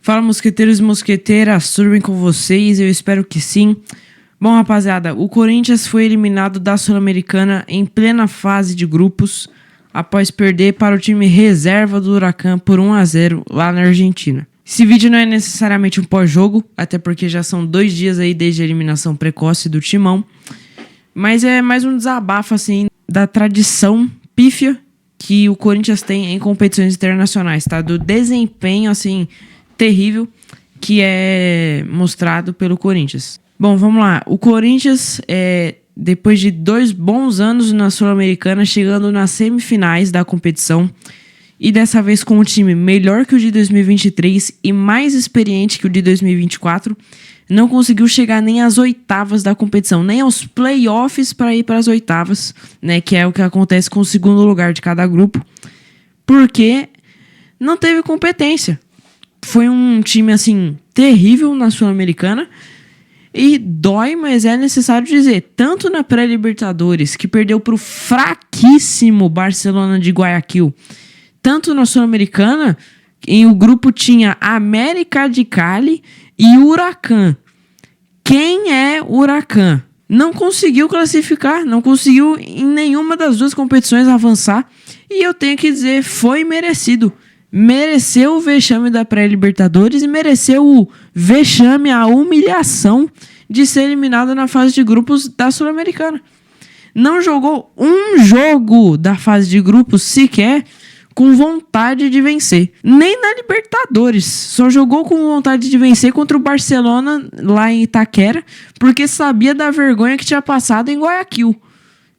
Fala, mosqueteiros e mosqueteiras, tudo bem com vocês? Eu espero que sim. Bom, rapaziada, o Corinthians foi eliminado da Sul-Americana em plena fase de grupos, após perder para o time reserva do Huracan por 1-0 lá na Argentina. Esse vídeo não é necessariamente um pós-jogo, até porque já são 2 dias aí desde a eliminação precoce do Timão, mas é mais um desabafo assim da tradição pífia que o Corinthians tem em competições internacionais, tá? Do desempenho assim terrível que é mostrado pelo Corinthians. Bom, vamos lá. O Corinthians, depois de 2 bons anos na Sul-Americana, chegando nas semifinais da competição, e dessa vez com um time melhor que o de 2023 e mais experiente que o de 2024, não conseguiu chegar nem às oitavas da competição, nem aos playoffs para ir para as oitavas, né, que é o que acontece com o segundo lugar de cada grupo, porque não teve competência. Foi um time assim terrível na Sul-Americana. E dói, mas é necessário dizer, tanto na pré-Libertadores, que perdeu para o fraquíssimo Barcelona de Guayaquil, tanto na Sul-Americana, em o grupo tinha América de Cali e Huracan. Quem é Huracan? Não conseguiu classificar, não conseguiu em nenhuma das 2 competições avançar, e eu tenho que dizer, foi merecido. Mereceu o vexame da pré-Libertadores e mereceu o vexame, a humilhação de ser eliminado na fase de grupos da Sul-Americana. Não jogou um jogo da fase de grupos sequer com vontade de vencer. Nem na Libertadores. Só jogou com vontade de vencer contra o Barcelona lá em Itaquera, porque sabia da vergonha que tinha passado em Guayaquil.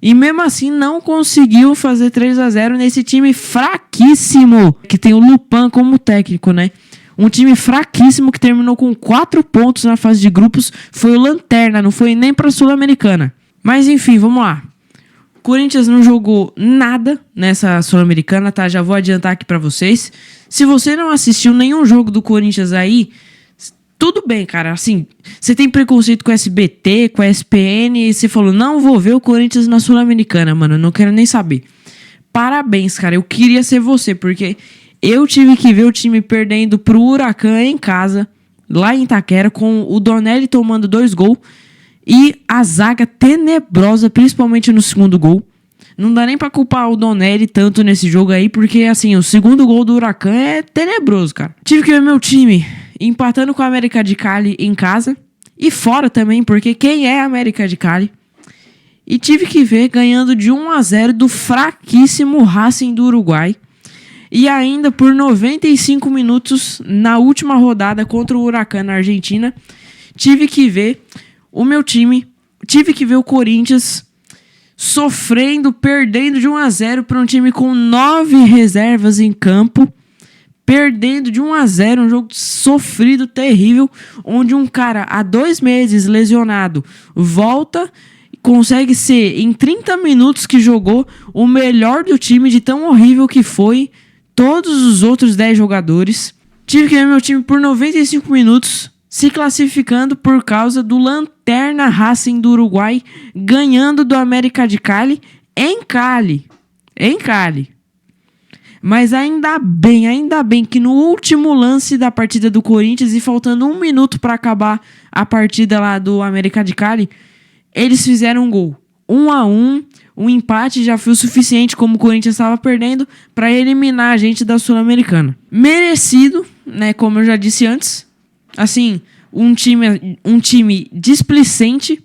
E mesmo assim não conseguiu fazer 3-0 nesse time fraquíssimo, que tem o Lupan como técnico, né? Um time fraquíssimo que terminou com 4 pontos na fase de grupos, foi o lanterna, não foi nem pra Sul-Americana. Mas enfim, vamos lá. O Corinthians não jogou nada nessa Sul-Americana, tá? Já vou adiantar aqui pra vocês. Se você não assistiu nenhum jogo do Corinthians aí, tudo bem, cara, assim, você tem preconceito com o SBT, com a ESPN, e você falou, não vou ver o Corinthians na Sul-Americana, mano, não quero nem saber. Parabéns, cara, eu queria ser você, porque eu tive que ver o time perdendo pro Huracan em casa, lá em Itaquera, com o Donelli tomando 2 gols, e a zaga tenebrosa, principalmente no segundo gol. Não dá nem pra culpar o Donelli tanto nesse jogo aí, porque, assim, o segundo gol do Huracan é tenebroso, cara. Tive que ver meu time empatando com a América de Cali em casa e fora também, porque quem é a América de Cali? E tive que ver ganhando de 1-0 do fraquíssimo Racing do Uruguai. E ainda por 95 minutos na última rodada contra o Huracan na Argentina, tive que ver o meu time, tive que ver o Corinthians sofrendo, perdendo de 1-0 para um time com 9 reservas em campo, perdendo de 1-0, um jogo sofrido, terrível, onde um cara há 2 meses lesionado volta e consegue ser, em 30 minutos que jogou, o melhor do time, de tão horrível que foi todos os outros 10 jogadores. Tive que ver meu time por 95 minutos se classificando por causa do lanterna Racing do Uruguai ganhando do América de Cali em Cali. Em Cali. Mas ainda bem que no último lance da partida do Corinthians e faltando 1 minuto para acabar a partida lá do América de Cali, eles fizeram um gol. 1-1, um empate já foi o suficiente, como o Corinthians estava perdendo, para eliminar a gente da Sul-Americana. Merecido, né, como eu já disse antes. Assim, um time displicente,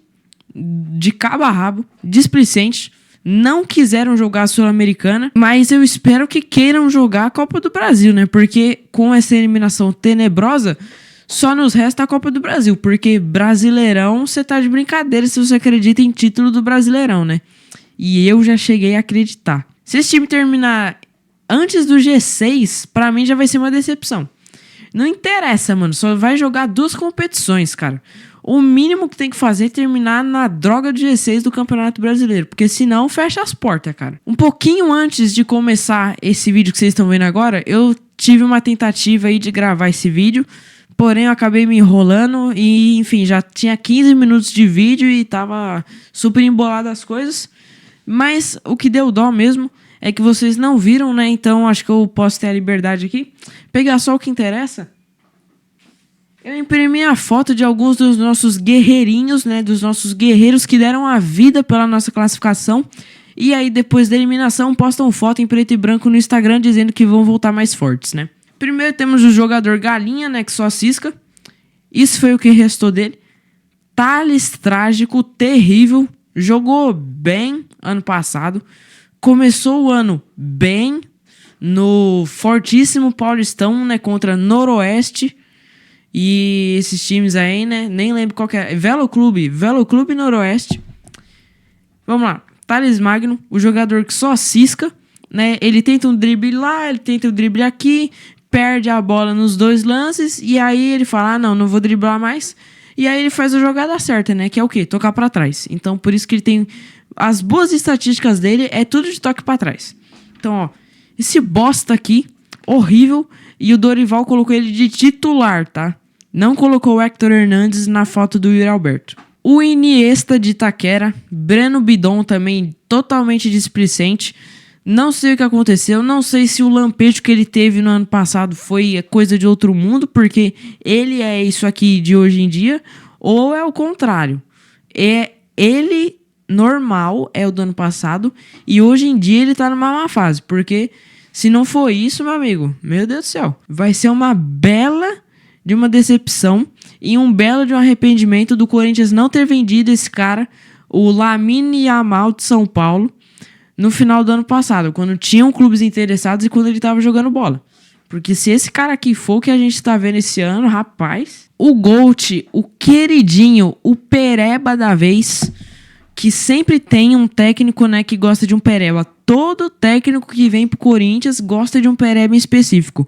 de cabo a rabo, displicente. Não quiseram jogar a Sul-Americana, mas eu espero que queiram jogar a Copa do Brasil, né? Porque com essa eliminação tenebrosa, só nos resta a Copa do Brasil. Porque Brasileirão, você tá de brincadeira se você acredita em título do Brasileirão, né? E eu já cheguei a acreditar. Se esse time terminar antes do G6, pra mim já vai ser uma decepção. Não interessa, mano. Só vai jogar 2 competições, cara. O mínimo que tem que fazer é terminar na droga de G6 do Campeonato Brasileiro. Porque senão fecha as portas, cara. Um pouquinho antes de começar esse vídeo que vocês estão vendo agora, eu tive uma tentativa aí de gravar esse vídeo. Porém, eu acabei me enrolando e, enfim, já tinha 15 minutos de vídeo e tava super embolado as coisas. Mas o que deu dó mesmo é que vocês não viram, né? Então acho que eu posso ter a liberdade aqui. Pegar só o que interessa. Eu imprimi a foto de alguns dos nossos guerreirinhos, né? Dos nossos guerreiros que deram a vida pela nossa classificação. E aí, depois da eliminação, postam foto em preto e branco no Instagram dizendo que vão voltar mais fortes, né? Primeiro temos o jogador Galinha, né? Que só cisca. Isso foi o que restou dele. Thales Trágico, terrível. Jogou bem ano passado. Começou o ano bem no fortíssimo Paulistão, né? Contra Noroeste. E esses times aí, né? Nem lembro qual que é. Velo Clube Noroeste. Vamos lá. Thales Magno, o jogador que só cisca, né? Ele tenta um drible lá, ele tenta um drible aqui, perde a bola nos 2 lances, e aí ele fala, não vou driblar mais. E aí ele faz a jogada certa, né? Que é o quê? Tocar pra trás. Então, por isso que ele tem... As boas estatísticas dele é tudo de toque pra trás. Então, ó, esse bosta aqui, horrível, e o Dorival colocou ele de titular, tá? Não colocou o Hector Hernandes na foto do Yuri Alberto. O Iniesta de Itaquera, Breno Bidon também totalmente displicente. Não sei o que aconteceu, não sei se o lampejo que ele teve no ano passado foi coisa de outro mundo, porque ele é isso aqui de hoje em dia, ou é o contrário. Ele normal é o do ano passado e hoje em dia ele tá numa má fase, porque se não for isso, meu amigo, meu Deus do céu, vai ser uma bela de uma decepção e um belo de um arrependimento do Corinthians não ter vendido esse cara, o Lamine Yamal de São Paulo, no final do ano passado, quando tinham clubes interessados e quando ele tava jogando bola. Porque se esse cara aqui for o que a gente tá vendo esse ano, rapaz, o Gold, o queridinho, o pereba da vez, que sempre tem um técnico, né, que gosta de um pereba. Todo técnico que vem pro Corinthians gosta de um pereba em específico.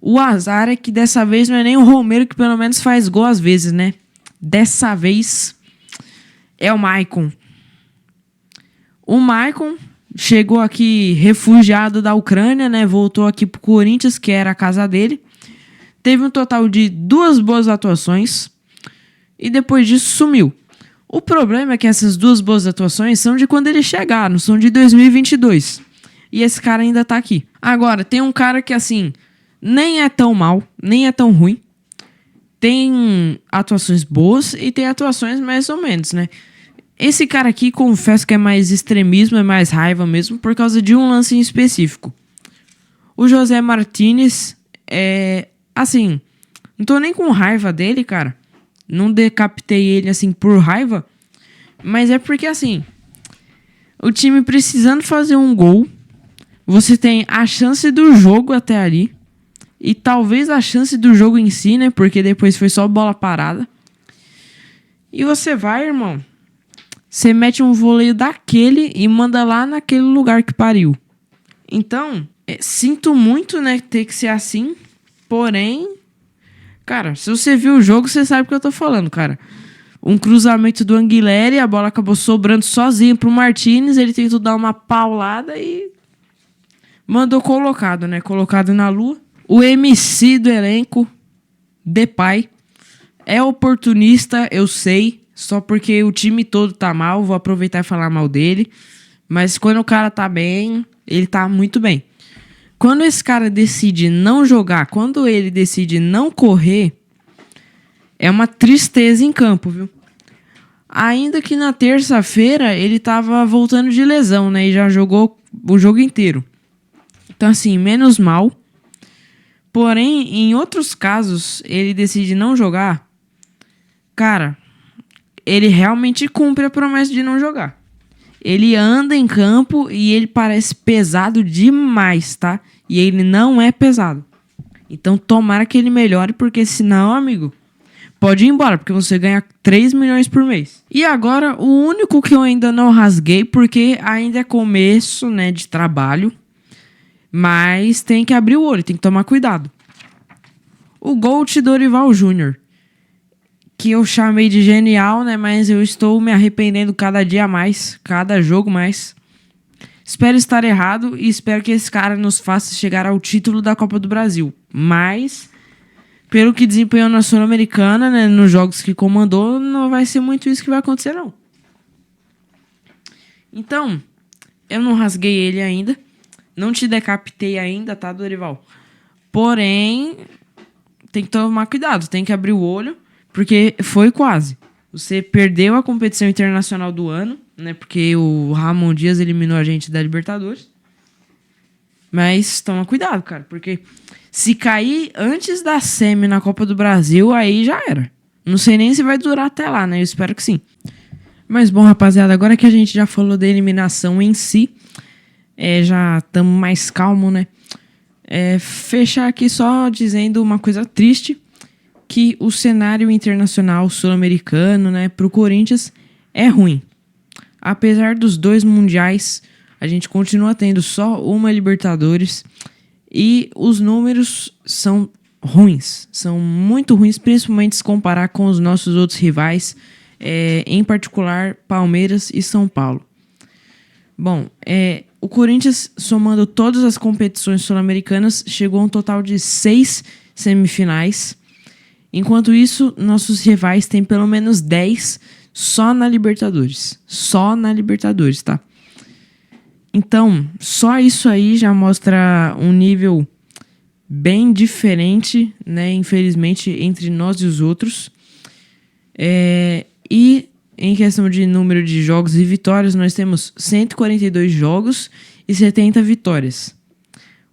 O azar é que dessa vez não é nem o Romero, que pelo menos faz gol às vezes, né? Dessa vez é o Maicon. O Maicon chegou aqui refugiado da Ucrânia, né? Voltou aqui pro Corinthians, que era a casa dele. Teve um total de 2 boas atuações e depois disso sumiu. O problema é que essas 2 boas atuações são de quando ele chegar, não são de 2022. E esse cara ainda tá aqui. Agora, tem um cara que assim... nem é tão mal, nem é tão ruim. Tem atuações boas e tem atuações mais ou menos, né? Esse cara aqui, confesso que é mais extremismo, é mais raiva mesmo, por causa de um lance em específico. O José Martínez assim, não tô nem com raiva dele, cara. Não decapitei ele, assim, por raiva. Mas é porque, assim, o time precisando fazer um gol, você tem a chance do jogo até ali. E talvez a chance do jogo em si, né? Porque depois foi só bola parada. E você vai, irmão. Você mete um voleio daquele e manda lá naquele lugar que pariu. Então, sinto muito, né? Ter que ser assim. Porém, cara, se você viu o jogo, você sabe o que eu tô falando, cara. Um cruzamento do Anguilera, a bola acabou sobrando sozinho pro Martínez. Ele tentou dar uma paulada e mandou colocado, né? Colocado na lua. O MC do elenco, Depay, é oportunista, eu sei, só porque o time todo tá mal, vou aproveitar e falar mal dele. Mas quando o cara tá bem, ele tá muito bem. Quando esse cara decide não jogar, quando ele decide não correr, é uma tristeza em campo, viu? Ainda que na terça-feira ele tava voltando de lesão, né? E já jogou o jogo inteiro. Então assim, menos mal. Porém, em outros casos, ele decide não jogar. Cara, ele realmente cumpre a promessa de não jogar. Ele anda em campo e ele parece pesado demais, tá? E ele não é pesado. Então, tomara que ele melhore, porque senão, amigo, pode ir embora, porque você ganha 3 milhões por mês. E agora, o único que eu ainda não rasguei, porque ainda é começo, né, de trabalho. Mas tem que abrir o olho, tem que tomar cuidado. O Gold Dorival Júnior, que eu chamei de genial, né? Mas eu estou me arrependendo cada dia mais, cada jogo mais. Espero estar errado e espero que esse cara nos faça chegar ao título da Copa do Brasil. Mas, pelo que desempenhou na Sul-Americana, né, nos jogos que comandou, não vai ser muito isso que vai acontecer, não. Então, eu não rasguei ele ainda. Não te decapitei ainda, tá, Dorival? Porém, tem que tomar cuidado, tem que abrir o olho, porque foi quase. Você perdeu a competição internacional do ano, né? Porque o Ramon Dias eliminou a gente da Libertadores. Mas toma cuidado, cara, porque se cair antes da semi na Copa do Brasil, aí já era. Não sei nem se vai durar até lá, né? Eu espero que sim. Mas bom, rapaziada, agora que a gente já falou da eliminação em si, já estamos mais calmo, né? Fechar aqui só dizendo uma coisa triste, que o cenário internacional sul-americano, né, pro Corinthians é ruim. Apesar dos 2 mundiais, a gente continua tendo só uma Libertadores e os números são ruins, são muito ruins, principalmente se comparar com os nossos outros rivais, em particular Palmeiras e São Paulo. Bom, o Corinthians, somando todas as competições sul-americanas, chegou a um total de 6 semifinais. Enquanto isso, nossos rivais têm pelo menos 10 só na Libertadores. Só na Libertadores, tá? Então, só isso aí já mostra um nível bem diferente, né? Infelizmente, entre nós e os outros. E em questão de número de jogos e vitórias, nós temos 142 jogos e 70 vitórias.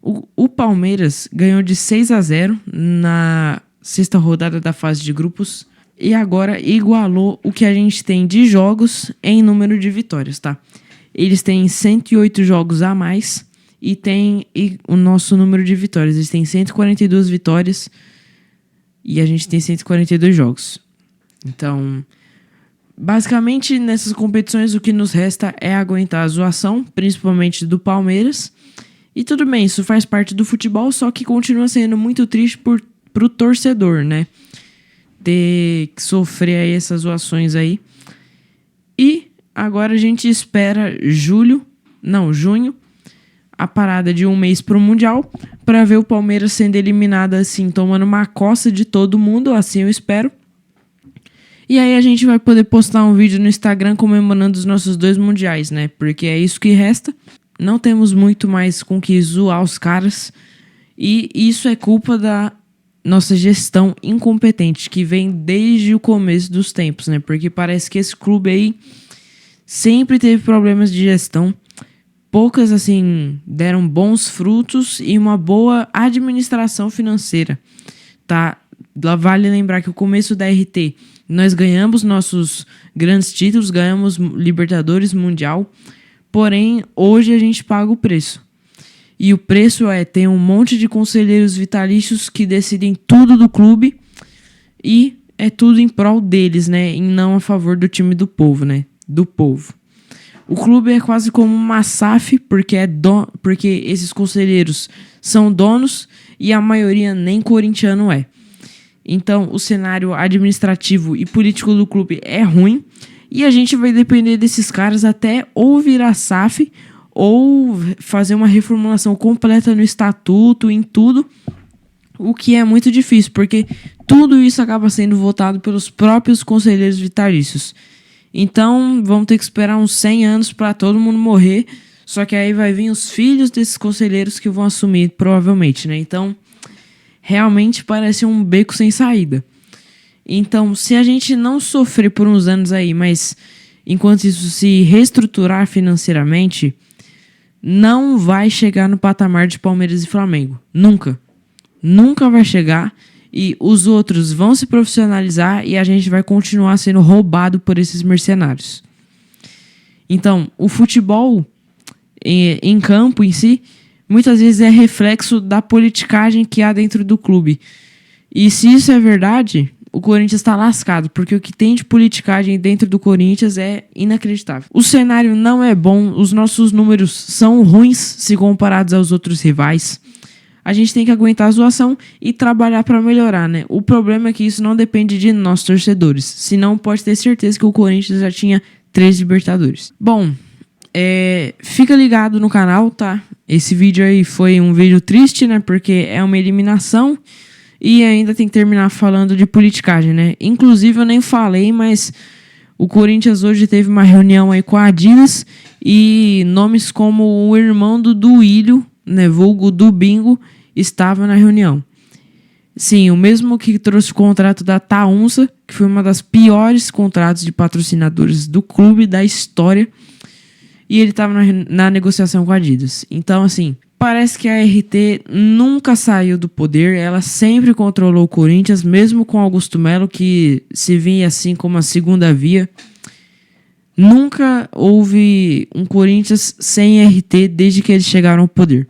O Palmeiras ganhou de 6-0 na 6ª rodada da fase de grupos e agora igualou o que a gente tem de jogos em número de vitórias, tá? Eles têm 108 jogos a mais e o nosso número de vitórias. Eles têm 142 vitórias e a gente tem 142 jogos. Então, basicamente, nessas competições, o que nos resta é aguentar a zoação, principalmente do Palmeiras. E tudo bem, isso faz parte do futebol, só que continua sendo muito triste pro torcedor, né? Ter que sofrer aí essas zoações aí. E agora a gente espera junho, a parada de um mês pro Mundial, para ver o Palmeiras sendo eliminado assim, tomando uma coça de todo mundo, assim eu espero. E aí a gente vai poder postar um vídeo no Instagram comemorando os nossos 2 mundiais, né? Porque é isso que resta. Não temos muito mais com que zoar os caras. E isso é culpa da nossa gestão incompetente, que vem desde o começo dos tempos, né? Porque parece que esse clube aí sempre teve problemas de gestão. Poucas, assim, deram bons frutos e uma boa administração financeira, tá? Vale lembrar que o começo da RT, nós ganhamos nossos grandes títulos, ganhamos Libertadores, Mundial, porém, hoje a gente paga o preço. E o preço ter um monte de conselheiros vitalícios que decidem tudo do clube e é tudo em prol deles, né? E não a favor do time do povo, né? Do povo. O clube é quase como uma SAF, porque esses conselheiros são donos e a maioria nem corintiano é. Então, o cenário administrativo e político do clube é ruim e a gente vai depender desses caras até ou virar SAF ou fazer uma reformulação completa no estatuto, em tudo, o que é muito difícil, porque tudo isso acaba sendo votado pelos próprios conselheiros vitalícios. Então, vamos ter que esperar uns 100 anos para todo mundo morrer, só que aí vai vir os filhos desses conselheiros que vão assumir, provavelmente, né? Então, realmente parece um beco sem saída. Então, se a gente não sofrer por uns anos aí, mas enquanto isso se reestruturar financeiramente, não vai chegar no patamar de Palmeiras e Flamengo. Nunca. Nunca vai chegar. E os outros vão se profissionalizar e a gente vai continuar sendo roubado por esses mercenários. Então, o futebol em campo em si, muitas vezes é reflexo da politicagem que há dentro do clube. E se isso é verdade, o Corinthians está lascado, porque o que tem de politicagem dentro do Corinthians é inacreditável. O cenário não é bom, os nossos números são ruins se comparados aos outros rivais. A gente tem que aguentar a zoação e trabalhar para melhorar, né? O problema é que isso não depende de nós, torcedores. Senão, pode ter certeza que o Corinthians já tinha 3 Libertadores. Bom, fica ligado no canal, tá? Esse vídeo aí foi um vídeo triste, né? Porque é uma eliminação e ainda tem que terminar falando de politicagem, né? Inclusive, eu nem falei, mas o Corinthians hoje teve uma reunião aí com a Adidas e nomes como o irmão do Duílio, né? Vulgo do Bingo, estava na reunião. Sim, o mesmo que trouxe o contrato da Taunsa, que foi uma das piores contratos de patrocinadores do clube da história. E ele estava na negociação com a Adidas. Então, assim, parece que a RT nunca saiu do poder. Ela sempre controlou o Corinthians, mesmo com Augusto Melo, que se vinha assim como a segunda via. Nunca houve um Corinthians sem RT desde que eles chegaram ao poder.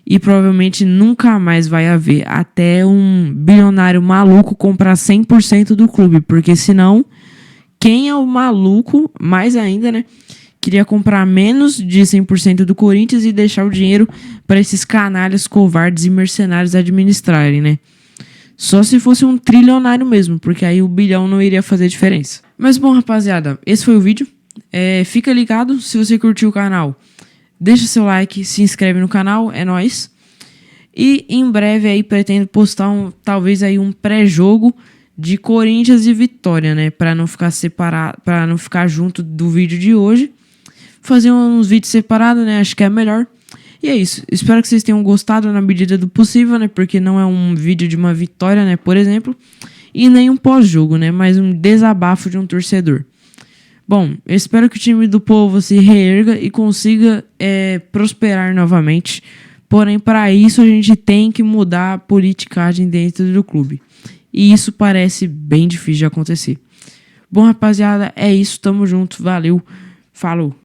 E provavelmente nunca mais vai haver, até um bilionário maluco comprar 100% do clube. Porque senão, quem é o maluco, mais ainda, né? Queria comprar menos de 100% do Corinthians e deixar o dinheiro para esses canalhas covardes e mercenários administrarem, né? Só se fosse um trilionário mesmo, porque aí o bilhão não iria fazer diferença. Mas bom, rapaziada, esse foi o vídeo. Fica ligado, se você curtiu o canal, deixa seu like, se inscreve no canal, é nóis. E em breve aí pretendo postar talvez aí um pré-jogo de Corinthians e Vitória, né? Para não ficar separado, para não ficar junto do vídeo de hoje. Fazer uns vídeos separados, né? Acho que é melhor. E é isso. Espero que vocês tenham gostado na medida do possível, né? Porque não é um vídeo de uma vitória, né? Por exemplo. E nem um pós-jogo, né? Mas um desabafo de um torcedor. Bom, eu espero que o time do povo se reerga e consiga prosperar novamente. Porém, para isso a gente tem que mudar a politicagem dentro do clube. E isso parece bem difícil de acontecer. Bom, rapaziada, é isso. Tamo junto. Valeu. Falou.